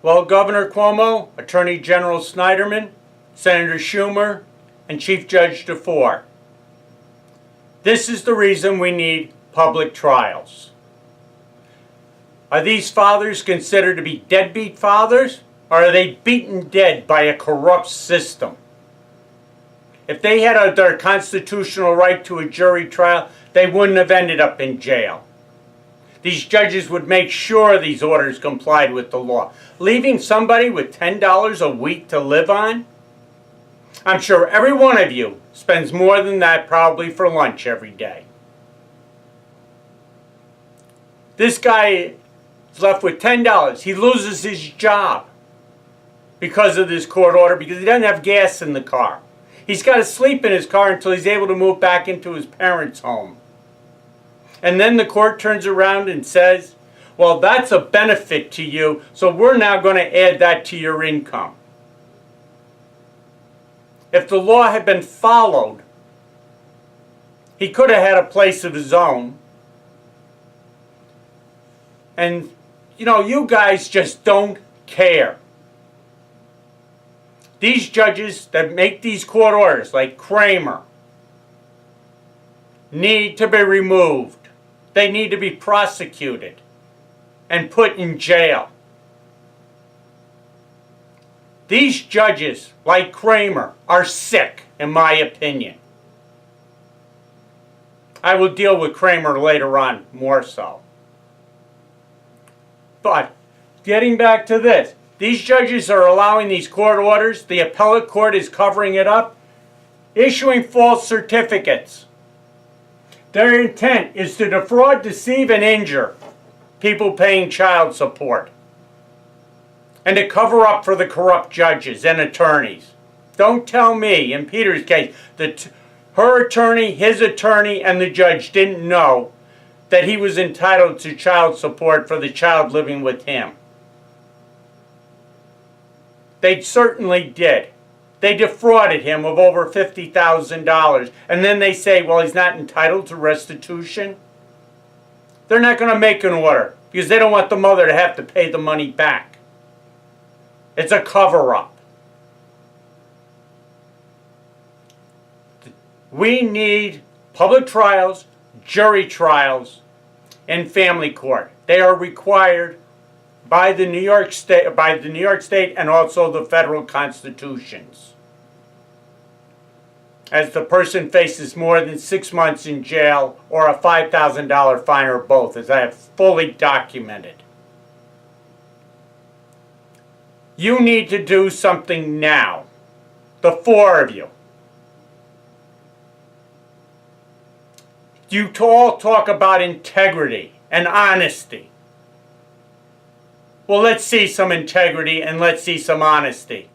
Well, Governor Cuomo, Attorney General Snyderman, Senator Schumer, and Chief Judge DeFore, this is the reason we need public trials. Are these fathers considered to be deadbeat fathers, or are they beaten dead by a corrupt system? If they had their constitutional right to a jury trial, they wouldn't have ended up in jail. These judges would make sure these orders complied with the law. Leaving somebody with $10 a week to live on? I'm sure every one of you spends more than that probably for lunch every day. This guy is left with $10. He loses his job because of this court order because he doesn't have gas in the car. He's got to sleep in his car until he's able to move back into his parents' home. And then the court turns around and says, well, that's a benefit to you, so we're now going to add that to your income. If the law had been followed, he could have had a place of his own. And, you guys just don't care. These judges that make these court orders, like Kramer, need to be removed. They need to be prosecuted and put in jail. These judges, like Kramer, are sick, in my opinion. I will deal with Kramer later on, more so. But, getting back to this, these judges are allowing these court orders, the appellate court is covering it up, issuing false certificates. Their intent is to defraud, deceive, and injure people paying child support, and to cover up for the corrupt judges and attorneys. Don't tell me, in Peter's case, that her attorney, his attorney, and the judge didn't know that he was entitled to child support for the child living with him. They certainly did. They defrauded him of over $50,000. And then they say, well, he's not entitled to restitution. They're not going to make an order because they don't want the mother to have to pay the money back. It's a cover-up. We need public trials, jury trials, and family court. They are required by the New York State and also the federal constitutions. As the person faces more than 6 months in jail or a $5,000 fine or both, as I have fully documented. You need to do something now. The four of you. You all talk about integrity and honesty. Well, let's see some integrity and let's see some honesty.